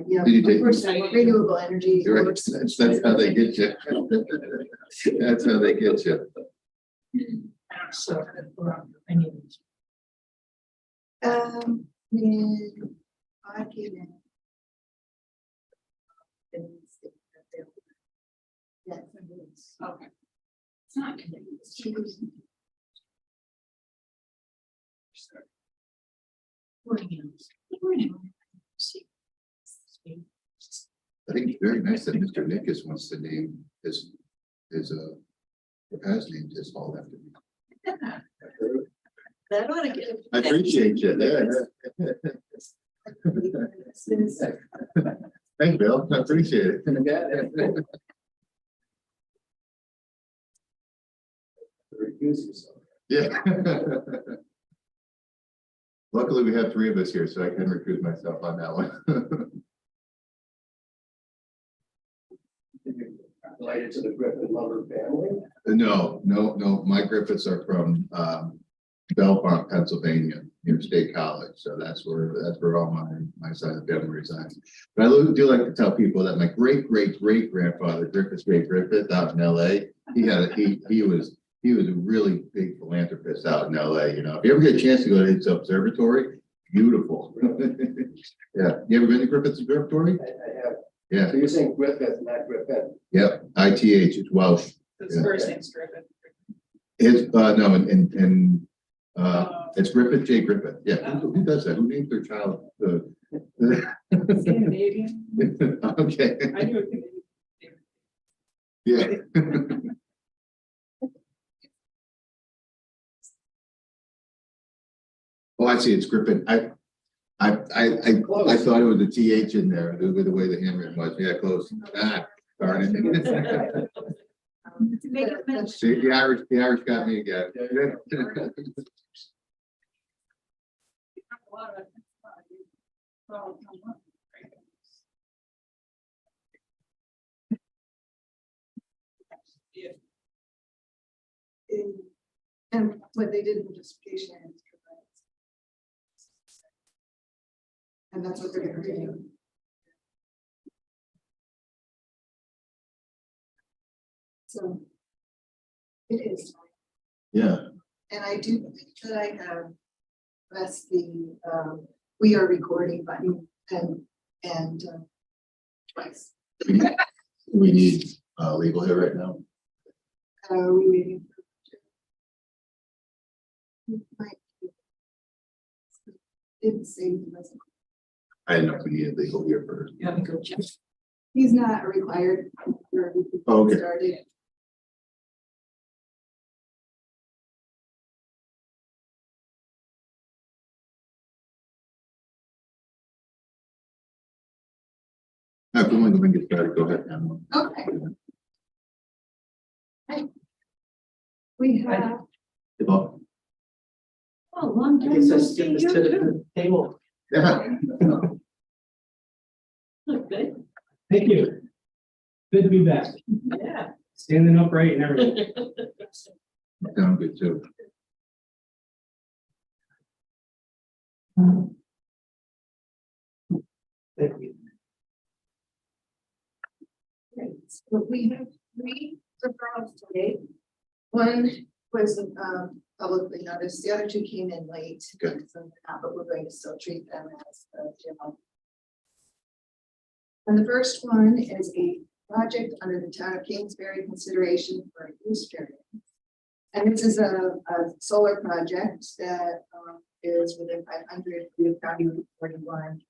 Yeah, Did you take- of course, renewable energy. You're right. works. That's how they get you. That's how they get you. So, I need. When I came in. Yeah, Okay. It's not connected. she was, I think it's very nice that Mr. Nickus wants to name his has named his hall after me. that ought to get. I appreciate you. Yeah. Thank you, Bill. I appreciate it. Recuse yourself. Yeah. Luckily, we have three of us here, so I can recuse myself on that one. Related to the Griffin Lumber family. No. My Griffiths are from Belmont, Pennsylvania, near State College. So that's where all my side of the family resides. But I do like to tell people that my great grandfather, Griffith J. Griffith, out in LA, he was a really big philanthropist out in LA. You know, if you ever get a chance to go to his observatory, beautiful. Yeah, you ever been to Griffith's observatory? I have. Yeah. So you're saying Griffith, not Griffin? Yep, ITH, it's Welsh. His first name's Griffin. It's no, and it's Griffith J. Griffith. Yeah, who does that? Who names their child? Scandinavian. Okay. I knew it. Yeah. Oh, I see. It's Griffin. I thought it was a TH in there with the way the handwritten was. Yeah, close. Ah, darn it. See, the Irish got me again. And what they did in the justification is. And that's what they're gonna do. So. It is, Yeah. and I do think that I have pressed the, we are recording button and twice. We need legal here right now. Are we waiting for? Didn't say he wasn't. I didn't know if we needed legal here first. You have to go check. He's not required. For Okay. started. No, if you want to get started, go ahead. Emma. Okay. We have, Good luck. Oh, long I time. guess I no skipped see this you to too. the table. Yeah. Look good. Thank you. Good to be back. Yeah. Standing upright and everything. Sound good too. Thank you. okay, so we have three referrals today. One was publicly noticed, the other two came in late. Okay. So, but we're going to still treat them as general. And the first one is a project under the town of Kingsbury consideration for a use variance. And this is a solar project that is within 500 feet of County Route 41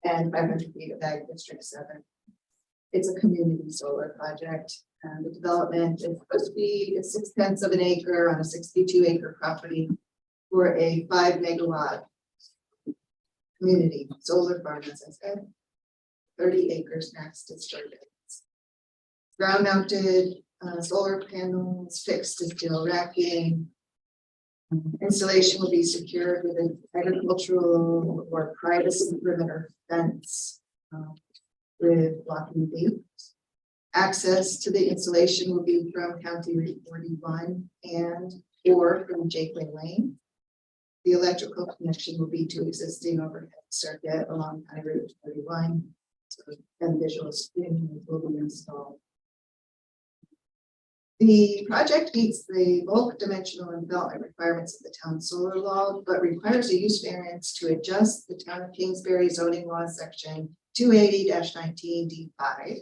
and 500 feet of Ag District 7. It's a community solar project. And the development is supposed to be 0.6 of an acre on a 62-acre property for a 5 megawatt community solar farm, as I said. 30 acres next to Stargates. Ground mounted solar panels, fixed to steel racking. Installation will be secured with an agricultural or privacy perimeter fence with blocking gates. Access to the installation will be from County Route 41 and or from Jakeway Lane. The electrical connection will be to existing overhead circuit along County Route 31. So, and visual screening will be installed. The project meets the bulk dimensional and development requirements of the town solar law, but requires a use variance to adjust the town of Kingsbury zoning law section 280-19 D5.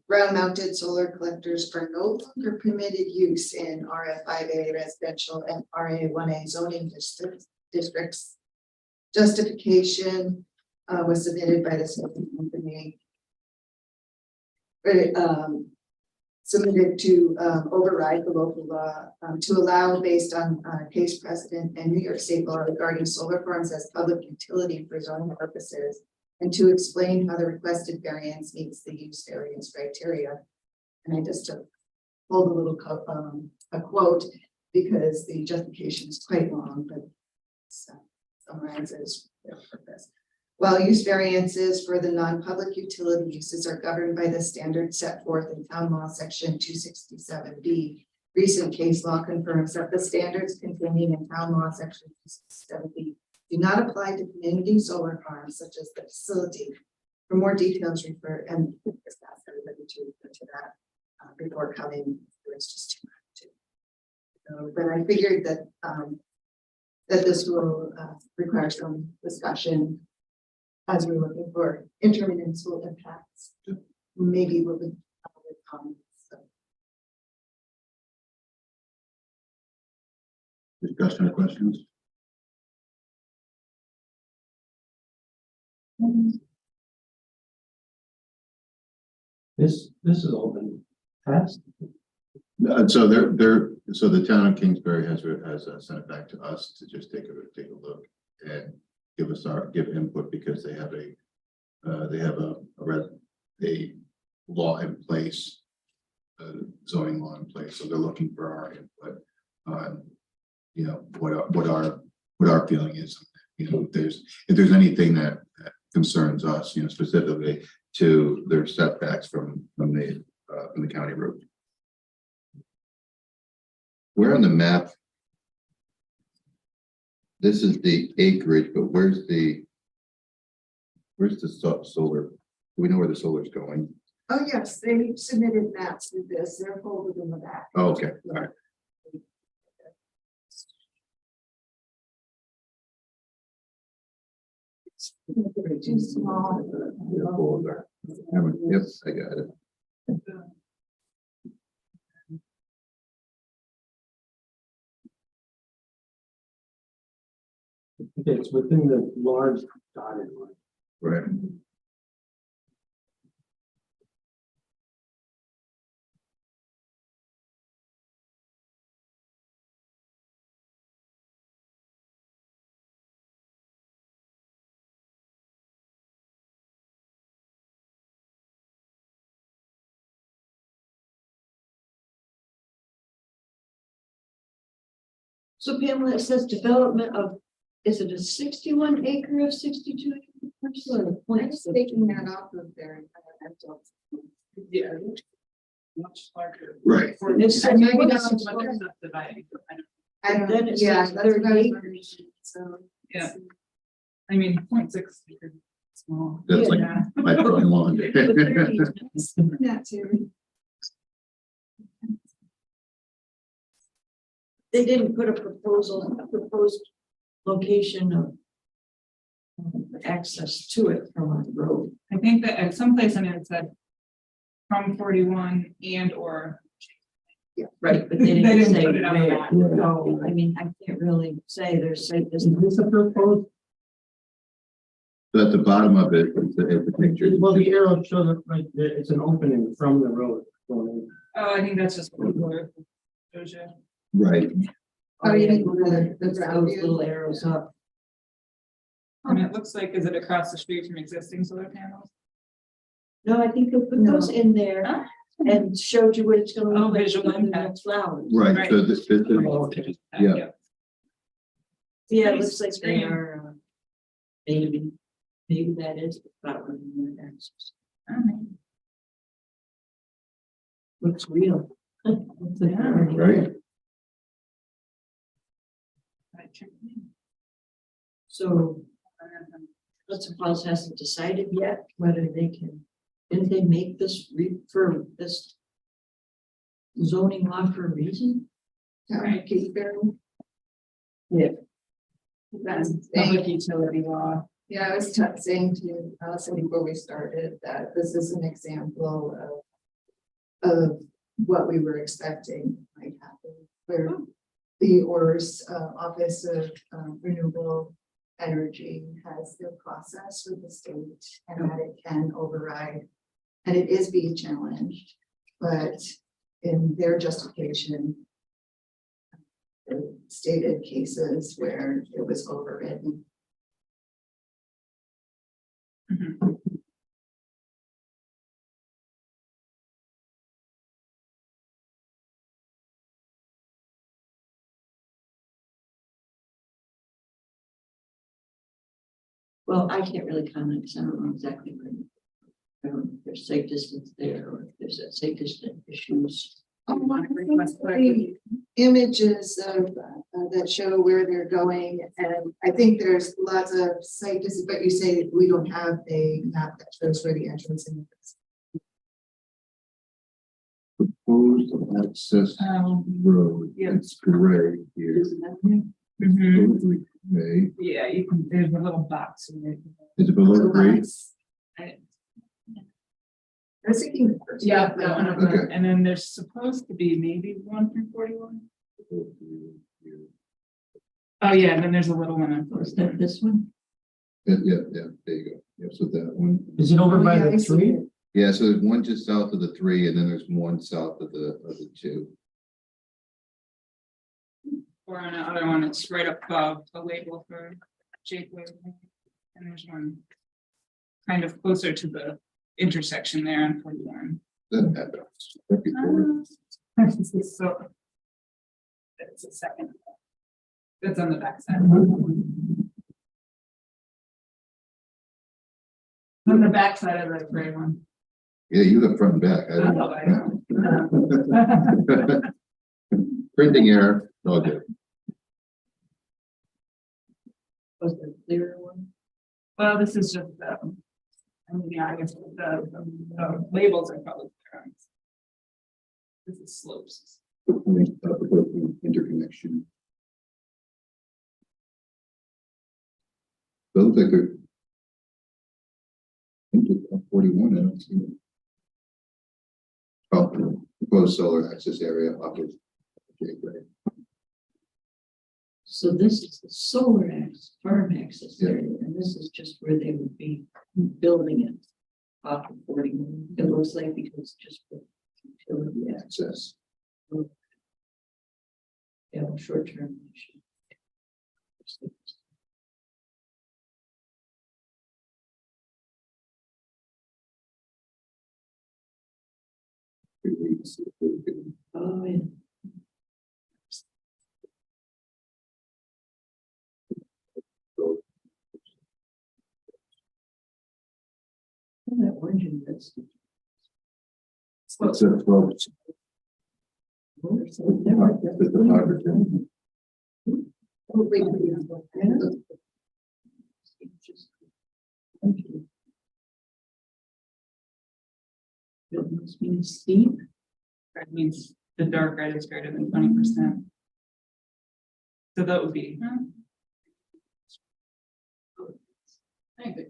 Ground mounted solar collectors are no longer permitted use in RF5A residential and RA1A zoning districts. Justification was submitted by the safety company. Submitted to override the local law to allow based on case precedent and New York State law regarding solar farms as public utility for zoning purposes, and to explain how the requested variance meets the use variance criteria. And I just pulled a little a quote because the justification is quite long, but summarizes their purpose. While use variances for the non-public utility uses are governed by the standards set forth in Town Law Section 267B, recent case law confirms that the standards contained in Town Law Section 267B do not apply to community solar farms such as the facility. For more details, refer and just ask everybody to refer to that before coming. It's just too much. But I figured that that this will require some discussion as we're looking for intermittent school impacts, maybe with comments. So. Discussion or questions? This is open. Fast. So so the town of Kingsbury has sent it back to us to just take a look and give input, because they have a law in place, zoning law in place. So they're looking for our input on, you know, what our feeling is. You know, if there's anything that concerns us, you know, specifically to their setbacks from the county road. Where on the map? This is the acreage, but where's the solar? Do we know where the solar is going? Oh, yes, they submitted maps with this. They're folded in the back. Oh, okay, all right. Too small. Yep, I got it. Okay, it's within the large dotted line. Right. So Pamela, it says development of, is it a 61 acre of 62 acre parcel or a I'm point? just taking that off of their environmental. Yeah. Much larger. Right. It's I maybe What that's else what they're subdividing, I don't- I Then it yeah, says that's what I was 38. wondering. So. Yeah. I mean, 0.6 acre, small. That's like Yeah. my front lawn. But 30 is nice. That too. They didn't put a proposed location of access to it from a road. I think that at some place in there it said from 41 and or. Right, but They they didn't didn't say put it on the where. map. So, I mean, I can't really say there's site Is visit. this a proposed? So at the bottom of it, it's the picture. Well, the arrow shows it right there. It's an opening from the road going in. Oh, I think that's just. What shows you. Right. Oh, you yeah, mean the those ground view? little arrows up. And it looks like, is it across the street from existing solar panels? No, I think they put No. those in there Ah. and showed you what it's gonna Oh, look like. visual other than impact. the flowers. Right. So this is. Oh, okay. Yeah. Yeah, it Nice looks like they screen. are, maybe that is the flower. in there. Alright. Looks real. Looks like Yeah. already Right. there. So Hudson Falls hasn't decided yet whether they didn't they make this for this zoning law for a reason? Town of Kingsbury. That's public utility law. Yeah, I was saying to Allison before we started that this is an example of what we were expecting might happen, where the ORS Office of Renewable Energy has their process with the state and that it can override. And it is being challenged, but in their justification, stated cases where it was overridden. Mhm. Well, I can't really comment because I don't know exactly where. I don't know if there's safe distance there or if there's a safe distance issues. The images of that show where they're going, and I think there's lots of site distance, but you say we don't have a map that shows where the entrance is. Proposed access road, yeah. it's gray here. Mhm. Totally gray. Yeah, you can, there's a little box in there. Is it below grade? I was thinking the first Yeah, one, that one over there. And then there's supposed to be maybe 1 through 41. Oh, yeah, and then there's a little one on Or is that this one? Yeah, there you go. Yes, with that one. Is it over Oh, by yeah, I the see tree? it. Yeah, so there's one just south of the 3, and then there's one south of the 2. Or on the other one, it's right above the label for Jake Way. And there's one kind of closer to the intersection there on 41. That happens. That'd be cool. This is so. It's a second. That's on the backside. On the backside of the gray one. Yeah, you got front and back. I don't Oh, I know. Printing error, all good. Was the clearer one? Well, this is just, I mean, yeah, I guess the labels are probably clear on this. This is slopes. Interconnection. So it looks like they're into 41, I don't see it. Oh, proposed solar access area off of Gateway. So this is the solar access, farm access Yeah. area, and this is just where they would be building it. Off of 41, it looks like because just for utility access, Access. yeah, short term. Oh, yeah. Oh, that orange and red stuff. It's a 12. Oh, so they're like that. It's the fiber thing. Oh, wait, wait. It must mean steep. That means the dark red is greater than 20%. So that would be. I think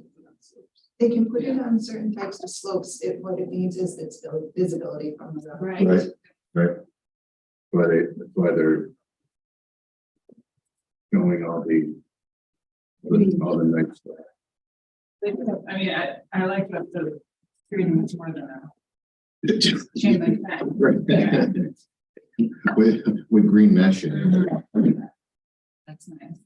They can put it on certain types of slopes. What it means is it's still visibility from the road. Right. Right, right. That's why they're showing all the nice stuff. I mean, I like that the freedom is more than a chain link fence. Right. With green mesh in it. That's nice.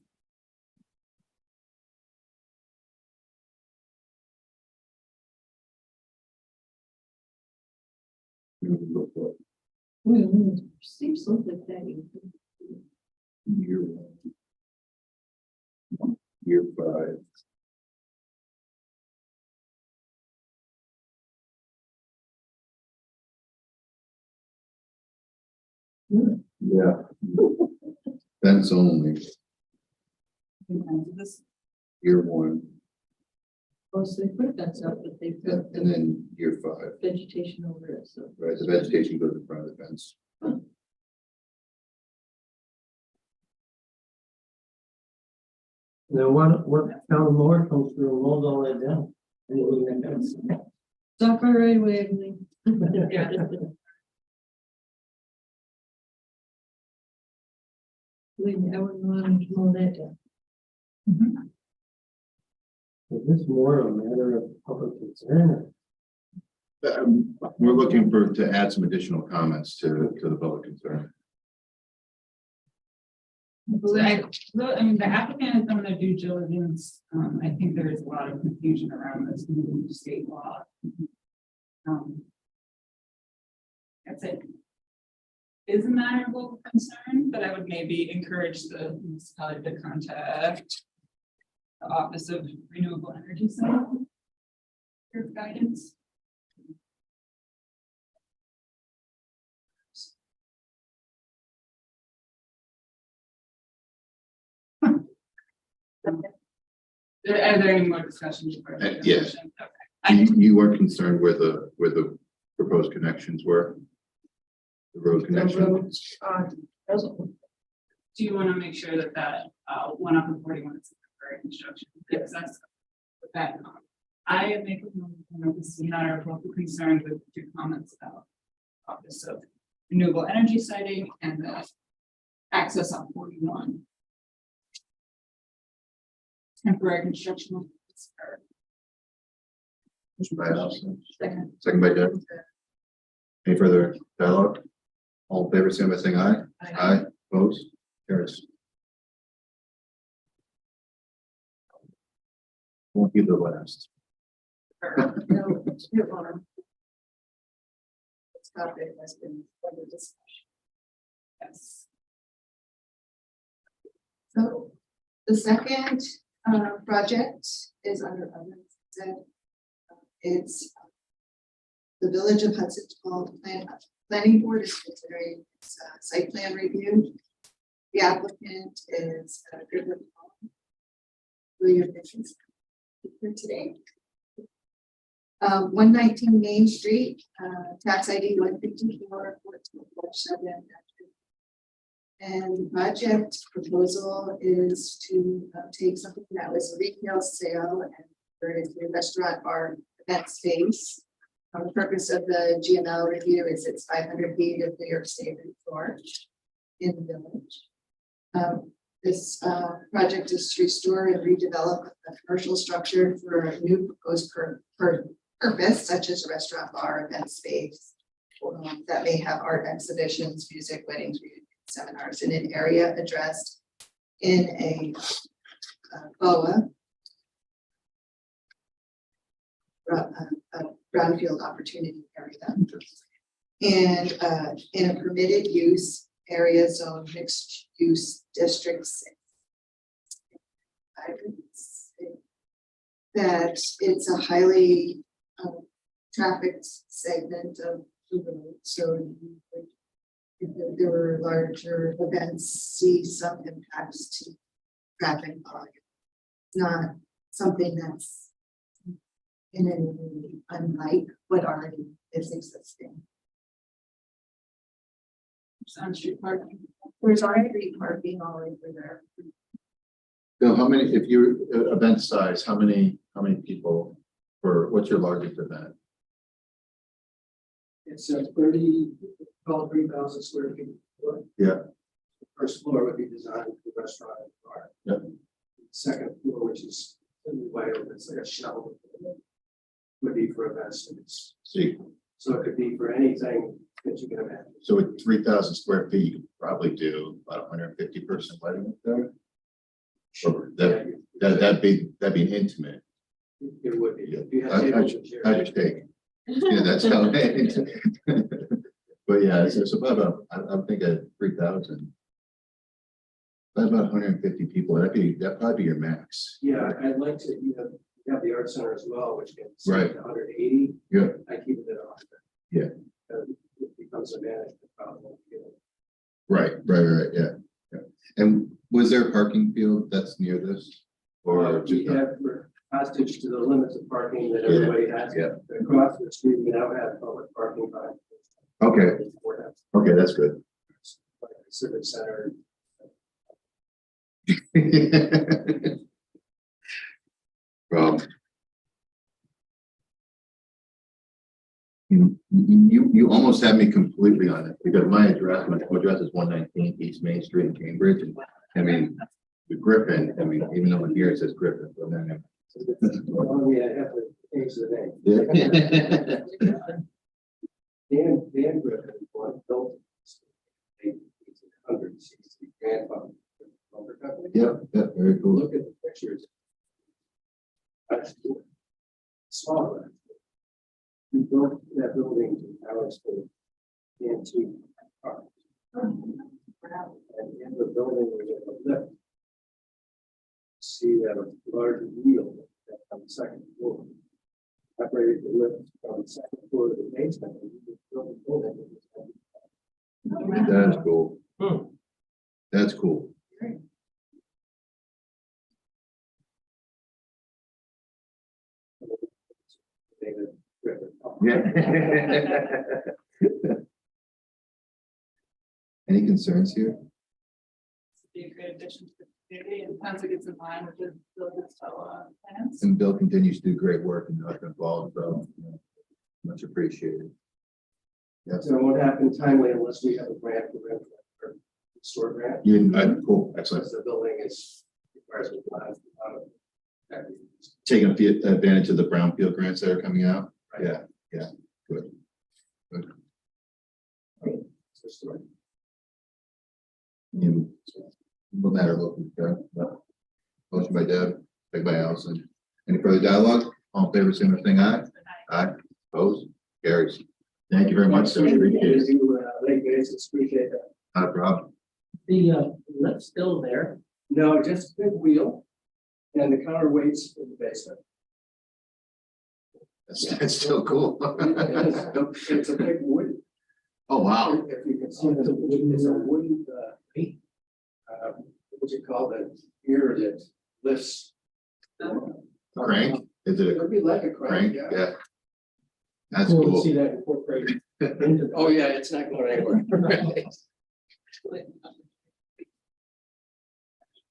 Seems like that. Year 5. Yeah. That's only. This, year one, Oh, so they put fence up, but they put and then year 5, vegetation over it, so. right? The vegetation goes in front of the fence. Now, what town mower comes through and mows all that down? And you look at that. Stop our right away, Emily. yeah, Believe me, I wouldn't want them to mow that down. Is this more a matter of public concern? We're looking to add some additional comments to the public concern. I mean, the applicant has done their due diligence. I think there is a lot of confusion around this new state law. That's it. Is a matter of concern, but I would maybe encourage the municipality to contact the Office of Renewable Energy Center for guidance. Are there any more discussions? Yes. Okay. You weren't concerned where the proposed connections were? The road The connection? roads, doesn't, Do you want to make sure that one up and 41 is temporary construction? Yes, that's with that. I make a note, this is a matter of local concern with your comments about Office of Renewable Energy siting and the access on 41. Temporary construction. Motion by Allison, second, second by Deb. Any further dialogue? All in favor, say by saying aye. Aye, opposed, carries. Won't be the last. No, your honor. This topic has been under discussion. Yes. So the second project is under other. It's the Village of Hudson Planning Board is considering its, site plan review. The applicant is Goodwood Home. William Bishop's here today. 119 Main Street, tax ID 154 1447. And the project proposal is to take something that was a retail sale and turn it into a restaurant bar event space. The purpose of the GML review is it's 500 feet of New York State floor in the village. This project is to restore and redevelop a commercial structure for a new proposed purpose, such as a restaurant bar event space that may have art exhibitions, music, weddings, seminars in an area addressed in a BOA, brownfield opportunity area, and in a permitted use area zone mixed use district 6. I would say that it's a highly trafficked segment of the road, so if there were larger events, see some impacts to traffic volume. Not something that's in any way unlike what already is existing. On street parking. There's already parking all over there. Bill, how many, if you event size, how many people for what's your largest event? It's a 3,000 square feet. Yeah. The first floor would be designed for restaurant and bar. Yep. Second floor, which is wide open, it's like a shell, would be for events. See, So it could be for anything that you can imagine. so with 3,000 square feet, you could probably do about 150 person wedding there. Or that'd be an intimate. It would be. If you had I tables and chairs. just take. Yeah, that's how. But yeah, it's about I'm thinking 3,000. About 150 people. That'd probably be your max. Yeah, I'd like to, you have the art center as well, which can seat Right. 180. Yeah. I keep it at 100. Yeah. It becomes a management problem. Right. Yeah. And Was there a parking field that's near this? Or We just, have we're hostage to the limits of parking that everybody has. yeah. Across the street, we now have public parking by. Okay, okay, that's good. Civic Center. Well. You almost had me completely on it, because my address is 119 East Main Street in Cambridge, and I mean, the Griffin, I mean, even though here it says Griffin, but then. Well, we have to change the name. Yeah. Dan Griffin was built. 1860 grandfather. Yeah, very cool. Look at the pictures. That's smaller. We built that building to Alex into. And in the building, we have a lift. See that a large wheel on the second floor. Operated the lift from the second floor to the basement. And we built the building. That's cool. Hmm. That's cool. David Griffin. Yeah. Any concerns here? Be a great addition to the community and sounds like it's in line with the buildings plans. And Bill continues to do great work and not involved, so you know, much appreciated. Yes. So it won't happen timely unless we have a grant for store grant. Cool, excellent. Because the building is requires a lot of. Taking advantage of the brownfield grants that are coming out. Right. Yeah, good. No matter what. Motion by Deb, second by Allison. Any further dialogue? All in favor, say saying aye. Aye. Opposed? Carries. Thank you very much, sir. Appreciate it. Thank you, guys. Appreciate that. Not a problem. The lift's still there. No, just big wheel and the counterweights in the basement. That's still cool. It's a big wood. Oh, wow. If you can see, it's a wooden, what you call the gear that lifts. Crank? Is it It a would be like a crank? crank, yeah. Yeah. That's Cool to cool. see that incorporated into. Oh, yeah, it's not going anywhere.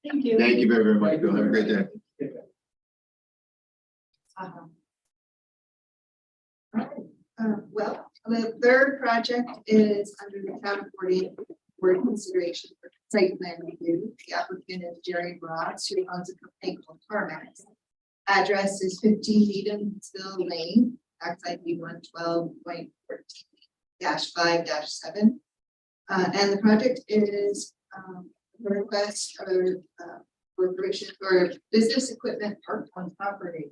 Thank you. Thank you very, very much, Bill. Have a great day. Well, the third project is under the town of Portage for consideration for site plan review. The applicant is Jerry Ross, who owns a company called Carmax. Address is 15 Needhamsville Lane, tax ID 112.14-5-7. And the project is a request for permission for business equipment parked on property.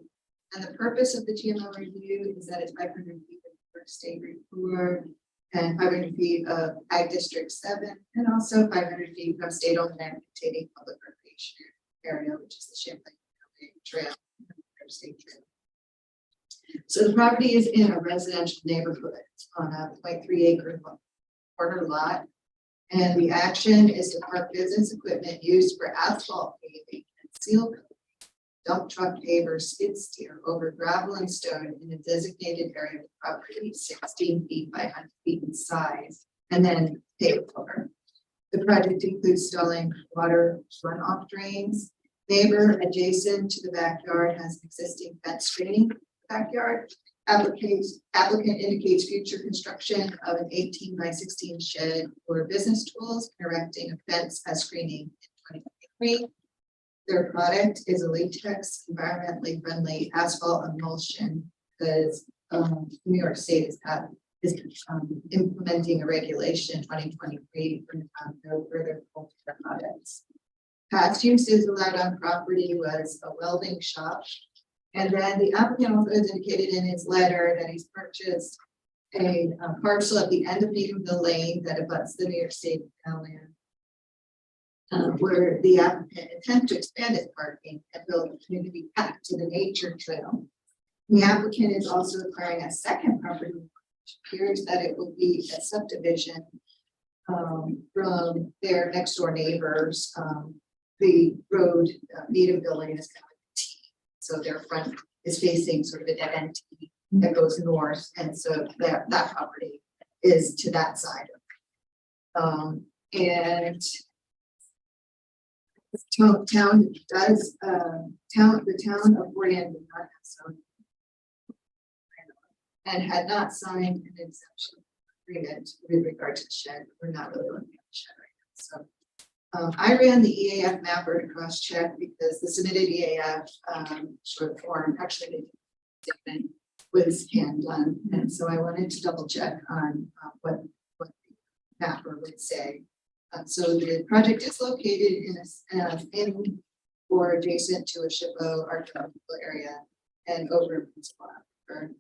And the purpose of the GMO review is that it's 500 feet of state Route 4 and 500 feet of Ag District 7, and also 500 feet from state-owned land containing public recreation area, which is the Champlain Trail, State Trail. So the property is in a residential neighborhood on a 0.3 acre corner lot. And the action is to park business equipment used for asphalt paving and seal coating, dump truck paver, skid steer over gravel and stone in a designated area of the property, 16 feet by 100 feet in size, and then paved over. The project includes installing water runoff drains. Neighbor adjacent to the backyard has existing fence screening for the backyard. Applicant indicates future construction of an 18 by 16 shed for business tools, erecting a fence as screening in 2023. Their product is a latex, environmentally friendly asphalt emulsion, because New York State is implementing a regulation 2023 for no further products. Past uses allowed on property was a welding shop. And then the applicant also has indicated in his letter that he's purchased a parcel at the end of Needhamville Lane that abuts the New York State land. Where the applicant intends to expand its parking and build a community path to the nature trail. The applicant is also acquiring a second property, which appears that it will be a subdivision from their next door neighbors. the road, Needham building is kind of a T. So their front is facing sort of a dead end T that goes north, and so that property is to that side. And town does, the town of Brand did not have some and had not signed an exemption agreement with regard to the shed. We're not really looking at the shed right now. So I ran the EAF mapper to cross check because the submitted EAF short form actually was hand done. And so I wanted to double check on what the mapper would say. So the project is located in or adjacent to a SHPO archaeological area and over Principal Aquifer.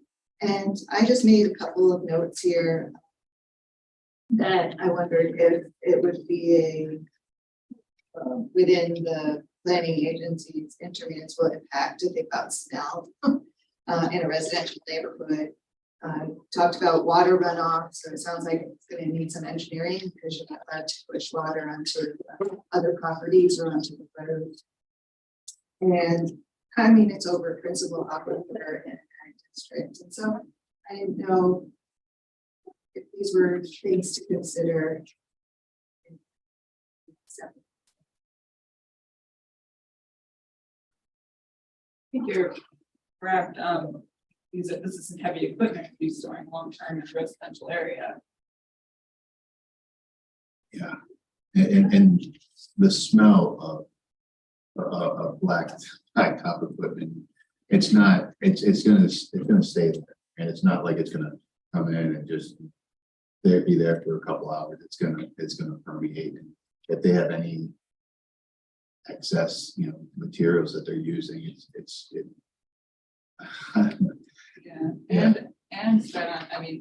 And I just made a couple of notes here that I wondered if it would be within the planning agency's intermunicipal impact to think about smell in a residential neighborhood. Talked about water runoff, so it sounds like it's going to need some engineering because you're not allowed to push water onto other properties or onto the road. And I mean, it's over Principal Aquifer in a district, and so I didn't know if these were things to consider. I think you're correct. This is some heavy equipment to be storing long-term in a residential area. Yeah, and the smell of black top equipment, it's gonna stay there, and it's not like it's gonna come in and just be there for a couple hours. It's gonna permeate. If they have any excess, materials that they're using, Yeah, and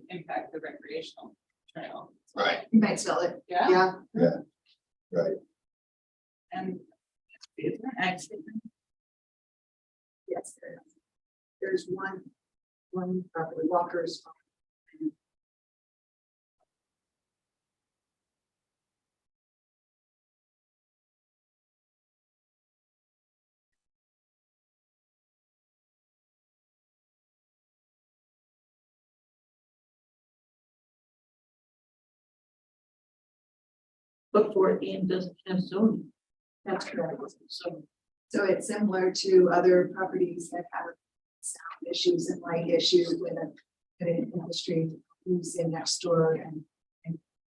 impact the recreational trail. right. You might smell it. Yeah. Right. And it's an accident. Yes, there is. There's one property, Walker's. But Fort Anne doesn't have zoning. That's correct. So So it's similar to other properties that have sound issues and light issues with an industry who's in next door and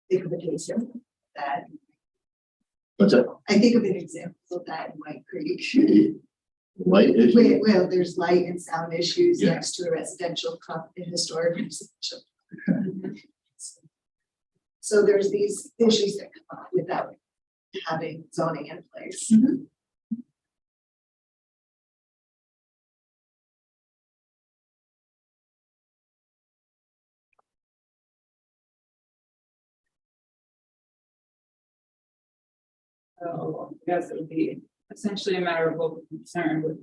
think of a case of that. What's that? I think of an example of that in White Creek. Light issue? Well, there's light and sound issues Yeah. next to a residential historic residential. So there's these issues that come up without having zoning in place. So I guess it would be essentially a matter of local concern with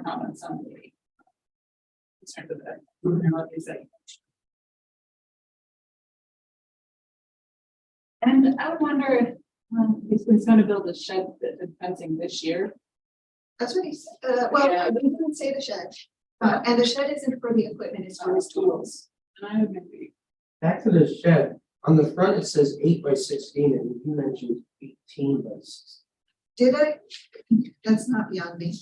comments on the concerns of that. And I would wonder if he's going to build a shed and fencing this year. That's what he said. Well, Yeah. we didn't say the shed. And the shed isn't for the equipment, it's for his tools. And I would maybe, Back to the shed, on the front it says 8 by 16, and you mentioned 18 by 16. Did I? That's not beyond me.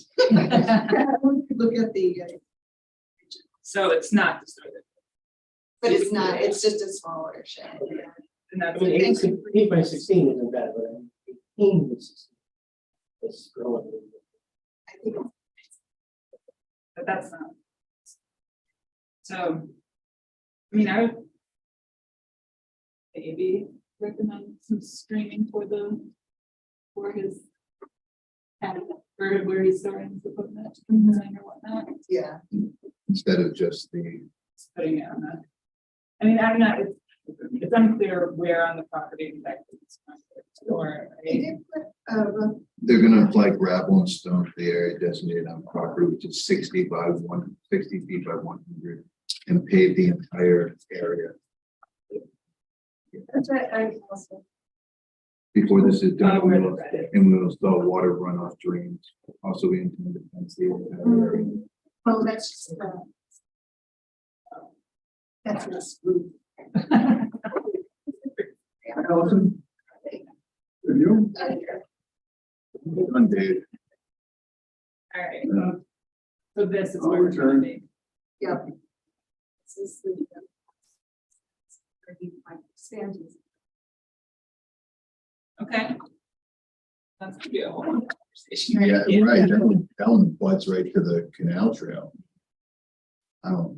Look at the, so it's not distorted. but it's not, it's just a smaller shed. And I that's mean, 8 by 16 isn't bad, but 18 by 16. It's growing. I think but that's not. So, I mean, I would maybe recommend some screening for his cabin, for where he's storing his equipment, design or whatnot, yeah, Instead of just the, just putting it on the. I mean, I'm not, it's unclear where on the property exactly it's going to store. they did put, they're gonna apply gravel and stone to the area designated on property, which is 60 feet by 100, and pave the entire area. that's what I also. Before this is done, where the red is. and we'll install water runoff drains. Also, we intend to fence the entire area. Oh, that's just, that's this group. Allison? Review? Done, Dave. All right. So this is where we're trying to be. Yep. This is the. Expanded. Okay. That's gonna be a whole conversation. Yeah, right, that one butts right to the canal trail. But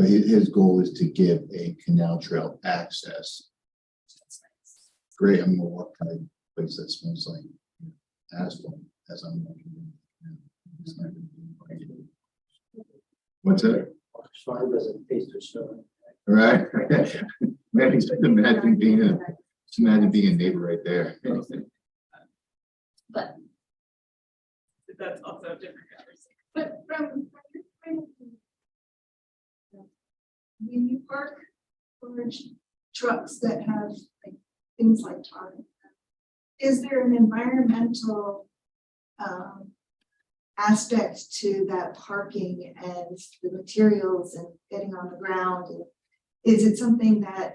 his goal is to give a canal trail access. Great, I'm gonna walk by a place that smells like asphalt as I'm walking. It's not gonna be- What's that? Farm doesn't taste or smell. Right? Man, just imagine being a neighbor right there. But, That's also a different conversation. but from. When you park large trucks that have like things like tar, is there an environmental aspect to that parking and the materials and getting on the ground? And is it something that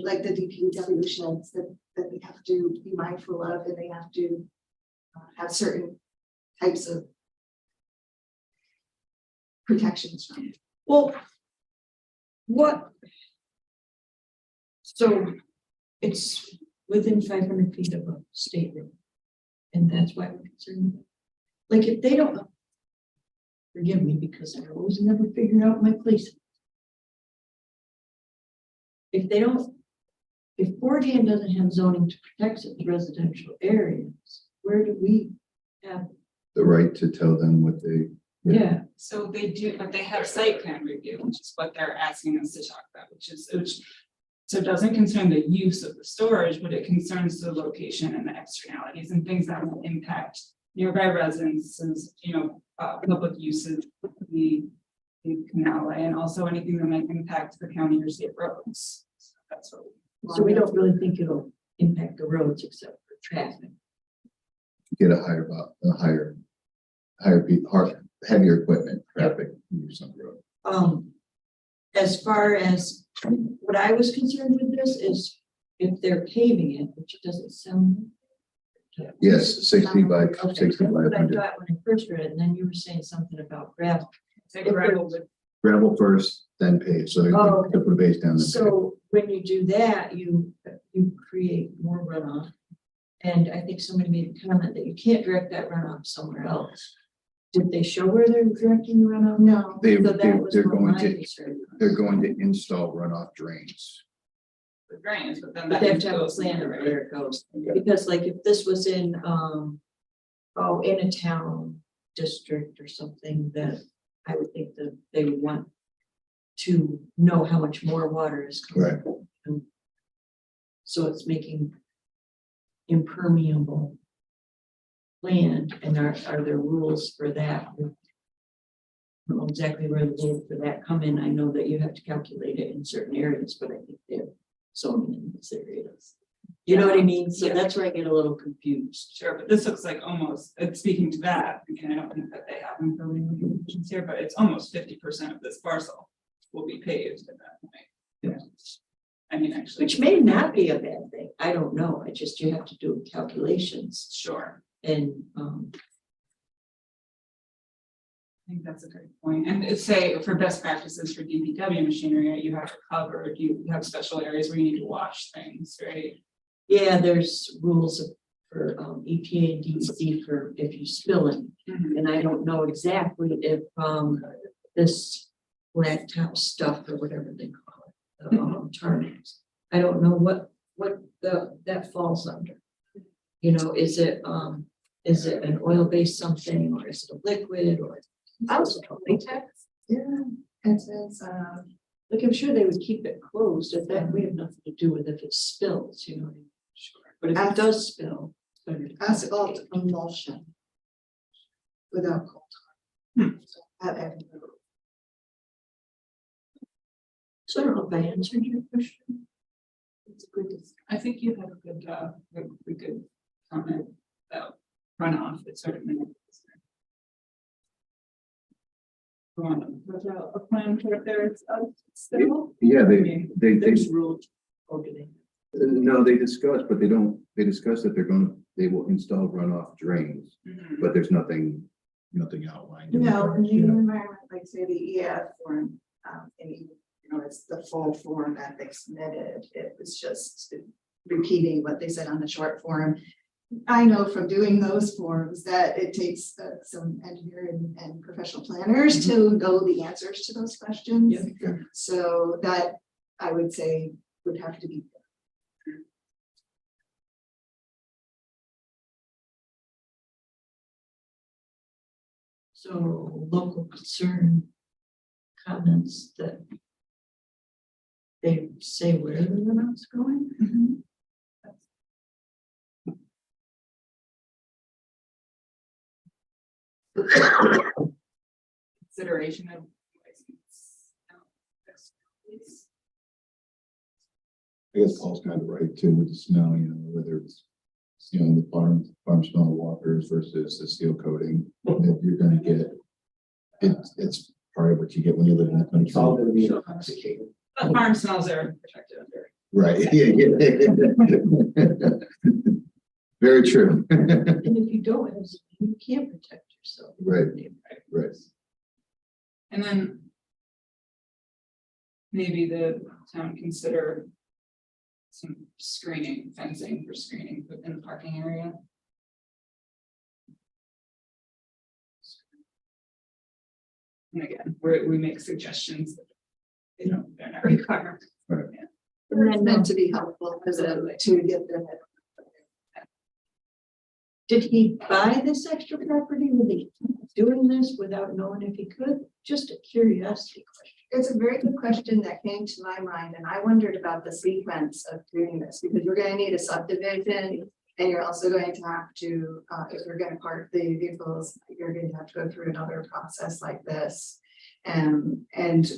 like the DPW sheds that they have to be mindful of, and they have to have certain types of protections from? Well, what? So it's within 500 feet of a state road. And that's why we're concerned. Like if they don't, forgive me because I always never figured out my place. If they don't, if Fort Ann doesn't have zoning to protect its residential areas, where do we have? The right to tell them what they. Yeah, So they do, but they have site plan review, which is what they're asking us to talk about, which so it doesn't concern the use of the storage, but it concerns the location and the externalities and things that will impact nearby residences, public uses, the canalway, and also anything that might impact the county or state roads. So that's what. so we don't really think it'll impact the roads except for traffic. Get a higher heavier equipment, traffic, use on the road. As far as what I was concerned with this is if they're paving it, which it doesn't sound. Yes, 60 by Okay, 60 that's by what I 100. thought when I first read it, and then you were saying something about gravel. Take gravel with Gravel first, then pave, so they Oh, put the base down. Then pave. So when you do that, you create more runoff. And I think somebody made a comment that you can't direct that runoff somewhere else. Did they show where they're directing the runoff? No. They, So that was they're what going my to, concern was. they're going to install runoff drains. the drains, but then But that. they have to have a goes plan of somewhere, where it goes, because like if this was in, in a town district or something, that I would think that they would want to know how much more water is coming. Right. So it's making impermeable land, and are there rules for that? I don't know exactly where the rules for that come in. I know that you have to calculate it in certain areas, but I think they're zoning in this area. You know what I mean? So Yeah. that's where I get a little confused. Sure, but this looks like almost, speaking to that, and I don't think that they have information here, but it's almost 50% of this parcel will be paved at that point. Yeah. I mean, actually. Which may not be a bad thing. I don't know. I just, you have to do calculations Sure, and, I think that's a great point. And it's say for best practices for DPW machinery, you have to cover, you have special areas where you need to wash things, right? yeah, there's rules for EPA and DEC for if you spill it. Mhm. And I don't know exactly if this blacktop stuff or whatever they call it, tarmacs. I don't know what that falls under. You know, is it an oil-based something, or is it a liquid, or latex? Yeah, it says, Like, I'm sure they would keep it closed if that, we have nothing to do with if it spills, you know what I mean? Sure. But if it does spill. it's better to keep it asphalt closed. emulsion. Without coal Hmm. tar. So, So I don't know if I answered your question. It's good to I think you had a good comment about runoff, it's sort of. Go on, was there a plan for it there, it's still? Yeah, Okay. they, There's rules opening. no, they discuss, but they discuss that they will install runoff drains, Mhm. but there's nothing outlined. in No, in the Yeah. environment, like say the EF form, and even, it's the full form that they submitted, it was just repeating what they said on the short form. I know from doing those forms that it takes some engineering and professional planners to know the answers to those questions. Yeah. So that I would say would have to be. So local concern comments that they say where the runoff's going. Consideration of. license. I guess Paul's kind of right too with the smell, whether it's, the farm smell walkers versus the steel coating, that you're gonna get. It's part of what you get when you live in the It's all country. gonna be Sure. intoxicating. But farm smells are protected under. Right, yeah. Very true. And if you don't, you can't protect yourself. Right. Right. And then. Maybe the town consider. Some screening, fencing for screening in the parking area. And again, we make suggestions. They're not required. And then meant to be helpful to get them. Did he buy this extra property? Was he doing this without knowing if he could? Just a curiosity question. It's a very good question that came to my mind, and I wondered about the sequence of doing this, because you're going to need a subdivision. And you're also going to have to, if you're going to park the vehicles, you're going to have to go through another process like this. And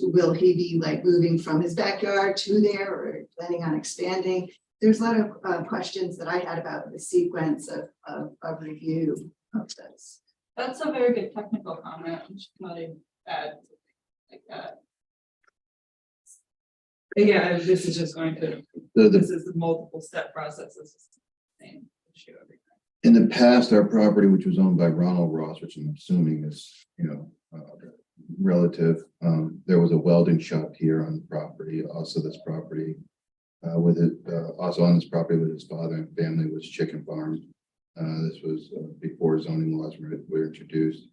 will he be like moving from his backyard to there, or planning on expanding? There's a lot of questions that I had about the sequence of review of this. That's a very good technical comment. I should probably add like that. Yeah, this is just going to, this is the multiple step process. This is the same issue every time. In the past, our property, which was owned by Ronald Ross, which I'm assuming is, relative, there was a welding shop here on the property. Also, this property, also on this property with his father and family was Chicken Farm. This was before zoning laws were introduced.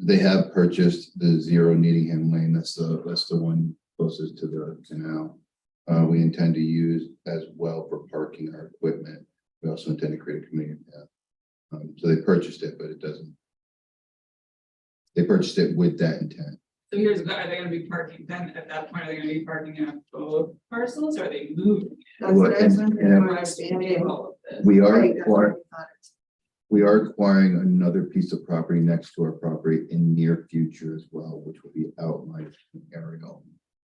They have purchased the 0 Needingham Lane. That's the one closest to the canal. We intend to use as well for parking our equipment. We also intend to create a community path. So they purchased it, but it doesn't. They purchased it with that intent. So here's, are they gonna be parking, then at that point, are they gonna be parking at both parcels, or are they moving? That's what I was And- wondering. and- about expanding. All of this? We are Right, that's what I acquiring, thought. we are acquiring another piece of property next to our property in near future as well, which will be outlined in aerial.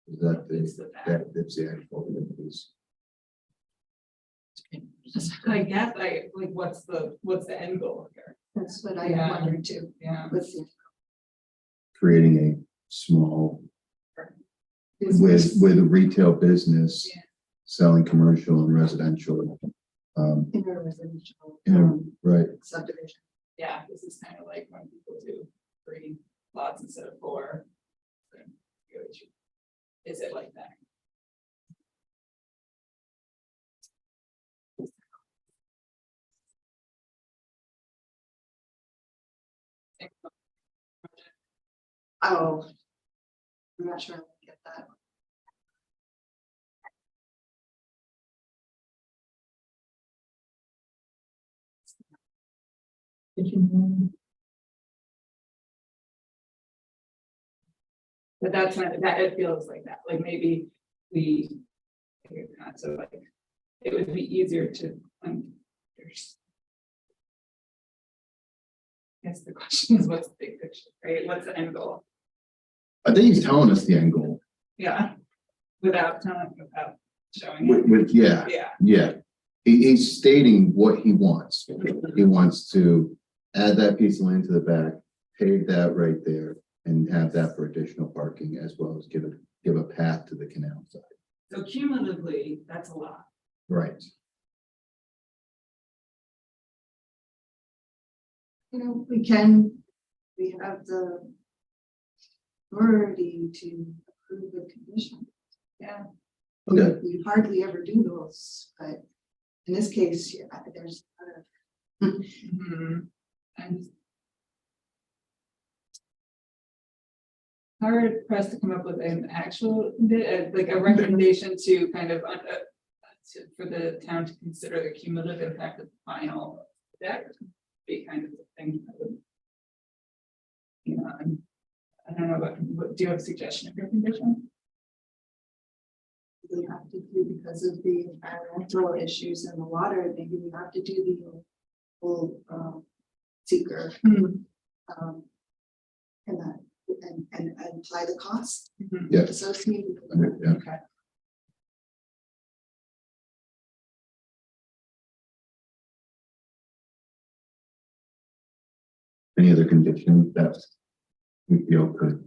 Is that It's the, the back. that's the actual piece. I guess, what's the end goal here? That's what I Yeah. wondered too. Yeah. With the Creating a small business with a retail business Yeah. selling commercial and residential. in a residential Yeah. Right. subdivision. Yeah, this is kind of like when people do 3 lots instead of 4. Is it like that? Oh. I'm not sure I get that. But that's not, that it feels like that, like maybe we. So like, it would be easier to, there's. I guess the question is, what's the big picture, right? What's the end goal? I think he's telling us the end goal. Yeah, without showing it. Yeah, Yeah, yeah. He's stating what he wants. He wants to add that piece of land to the back, pave that right there, and have that for additional parking, as well as give a path to the canal side. so cumulatively, that's a lot. Right. You know, we have the authority to approve the condition. Yeah. Okay. We hardly ever do those, but in this case, yeah, there's. Mhm. And hard pressed to come up with an actual, like a recommendation to kind of, for the town to consider the cumulative impact of the final deck. Be kind of the thing. That would, you know, I don't know, do you have a suggestion of your condition? We have to do because of the environmental issues in the water, maybe we have to do the full seeker. And that, and apply the cost Mhm. Yeah. associated with it. Yeah. Okay. Any other conditions that we feel could?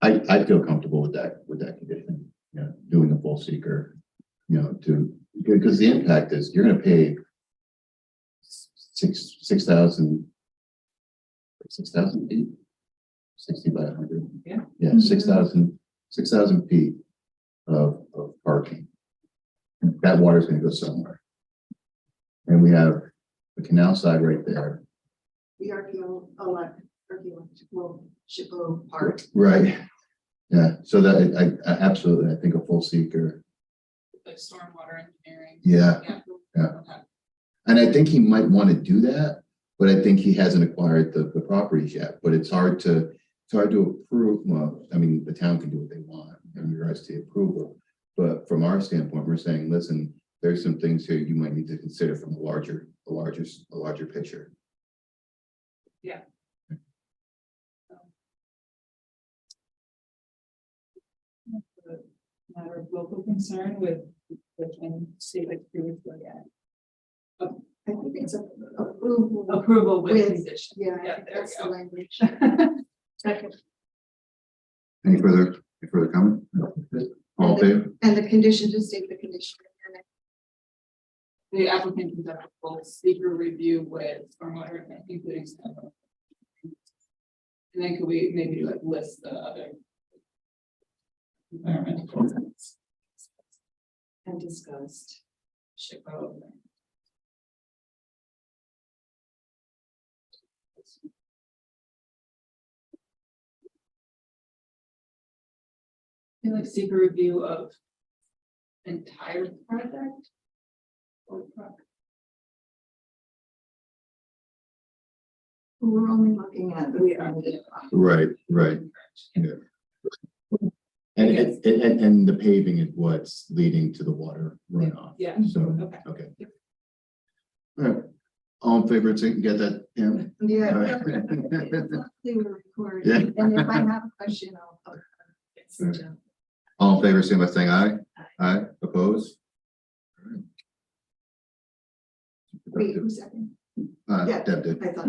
I feel comfortable with that condition, you know, doing the full seeker, you know, because the impact is you're gonna pay 6,000 feet, 60 by 100. Yeah. Yeah, 6,000 feet of parking. That water's gonna go somewhere. And we have the canal side right there. The archaeological SHPO part. Right. Yeah, so that I absolutely, I think a full seeker. Like stormwater engineering. Yeah, Yeah. Yeah. Okay. and I think he might want to do that, but I think he hasn't acquired the properties yet, but it's hard to approve. Well, I mean, the town can do what they want in regards to the approval. But from our standpoint, we're saying, listen, there's some things here you might need to consider from a larger picture. A matter of local concern with and state like previously, I think it's approval. approval with With- condition. Yeah, I Yeah, think there that's we the go. language. Second. Any further comment? All in favor? And the condition, just state the condition. The applicant conduct a full seeker review with stormwater, including snow. And then could we maybe like list the other environmental concerns? And discussed. SHPO. I feel like seeker review of entire project. Or We're only looking at the. Right. Yeah. And the paving is what's leading to the water runoff. Yeah. So, Okay. okay. All right. All in favor, so you can get that, Pam? Yeah. All right. They were recorded. Yeah. And if I have a question, I'll. Yes. All in favor, say by saying aye. Aye, opposed? Wait, who's second? Yeah. Deb did. I thought,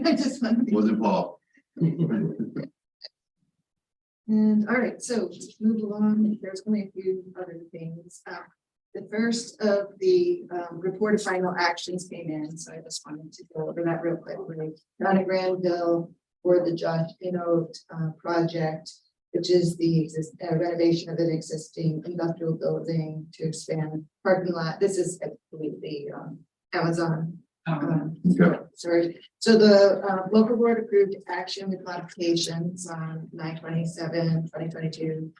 I just wanted to. Wasn't Paul. And all right, so let's move along. There's only a few other things. The first of the report of final actions came in, so I just wanted to go over that real quickly. Donna Granville for the Josh Innote project, which is the renovation of an existing industrial building to expand parking lot. This is, I believe, the Amazon. Okay. Sorry, so the local board approved action with modifications on 9/27/2022.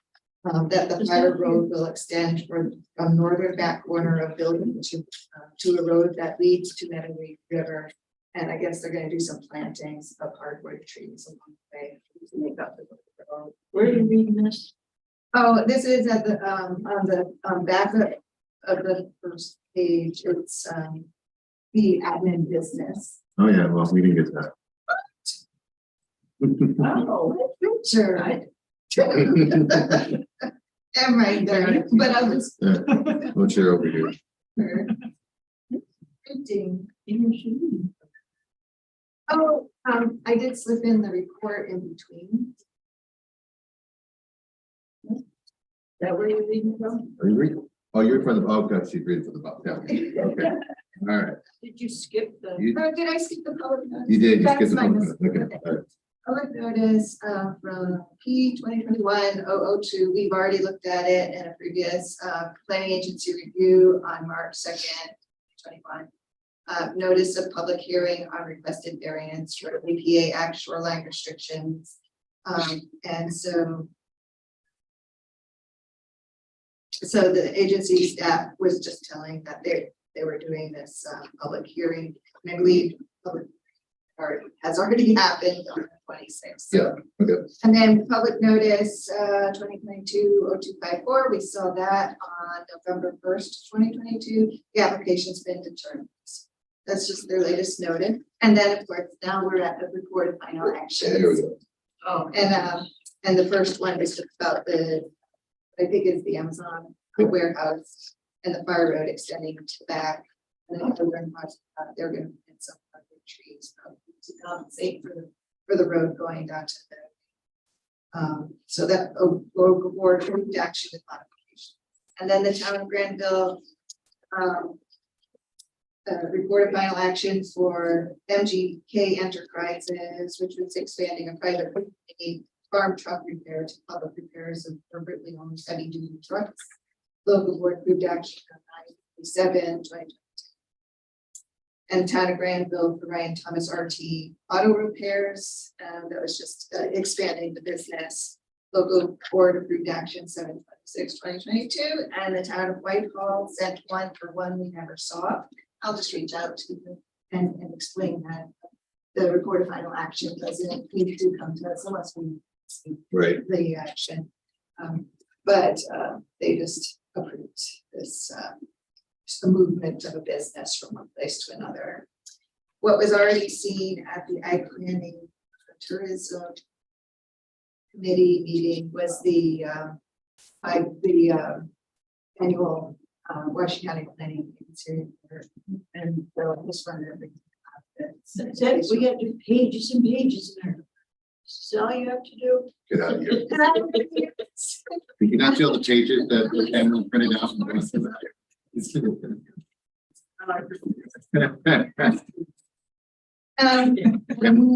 That the private road will extend from northern back corner of building to a road that leads to Meadowee River. And I guess they're gonna do some plantings of hardwood trees along the way to make up the road. Where are you reading this? Oh, this is at the on the back of the first page. It's the admin business. Oh, yeah, well, we didn't get that. Oh, sure. I'm right there, but I was. What's your over here? Printing. Is Oh, I did slip in the report in between. that where you're reading from? Are you reading? Oh, you're from the, oh, God, she's reading from the bottom. Yeah, okay, all right. Did you skip the? You, Or did I skip the public notice? you did, you That's skipped the my public mistake. notice. Okay, all right. Public notice, from P 2021-002, we've already looked at it in a previous, planning agency review on March 2nd, 2021. Notice of public hearing on requested variance for EPA Act shoreline restrictions. And so the agency staff was just telling that they were doing this, public hearing, and I believe public or has already happened on the 26th. Yeah, okay. And then public notice, 2022-0254, we saw that on November 1st, 2022. The application's been determined. That's just their latest notice. And then, of course, now we're at the report of final action. There we go. Oh, And the first one is just about I think it's the Amazon warehouse and the fire road extending to the back. And then they're gonna plant some other trees to compensate for the road going down to the. So that local board approved action with modification. And then the town of Granville. Report of final action for MGK Enterprises, which was expanding a private company farm truck repair to public repairs of privately owned heavy duty trucks. Local board approved action on 9/7/2022. And town of Granville for Ryan Thomas RT Auto Repairs, that was just expanding the business. Local board approved action 7/26/2022, and the town of Whitehall sent one for one we never saw. I'll just reach out to them and explain that the report of final action doesn't need to come to us unless we see Right, the action. But they just approved this, just the movement of a business from one place to another. What was already seen at the Ag Planning Tourism Committee meeting was the annual Washington County Planning Agency, and so this one. Said we got to do pages and pages in there. This is all you have to do. get out of here. Did you not see all the pages that the camera printed out?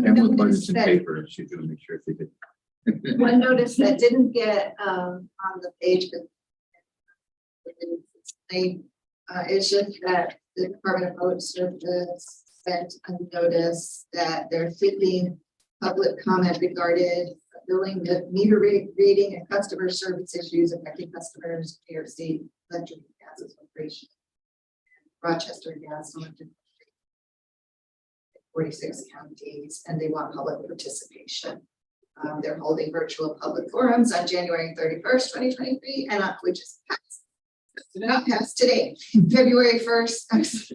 Emma budgets in paper, she's gonna make sure she did. One notice that didn't get on the page, but it's just that the Department of Public Service sent a notice that they're seeking public comment regarding billing the meter reading and customer service issues affecting customers, New York State Electric and Gas Corporation, Rochester Gas and Electric, 46 counties, and they want public participation. They're holding virtual public forums on January 31st, 2023, and which is passed. Not passed today, February 1st,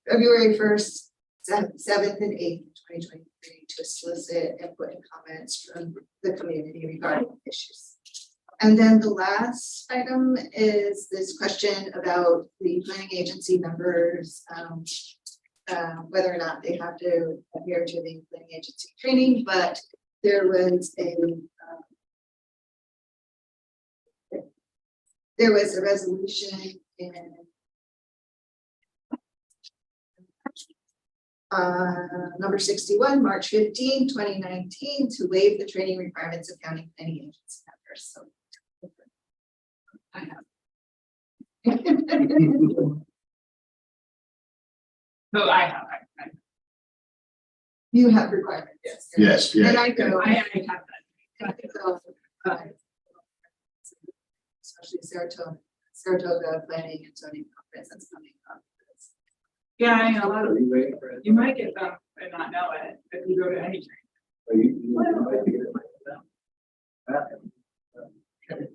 February 1st, 7th and 8th, 2023, to solicit input and comments from the community regarding issues. And then the last item is this question about the planning agency members, whether or not they have to adhere to the planning agency training, but there was a resolution in number 61, March 15, 2019, to waive the training requirements of county planning agency members. So I have. So I have. You have requirements. Yes, And yeah. I go. I have that. So, especially Saratoga Planning and Zoning Conference that's coming up. Yeah, I know. Are you waiting for it? You might get them and not know it if you go to any training. Are you might be getting it.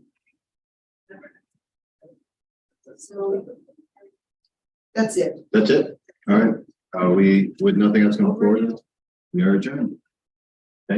So that's it. That's it. All right. We, with nothing else going forward, we are adjourned.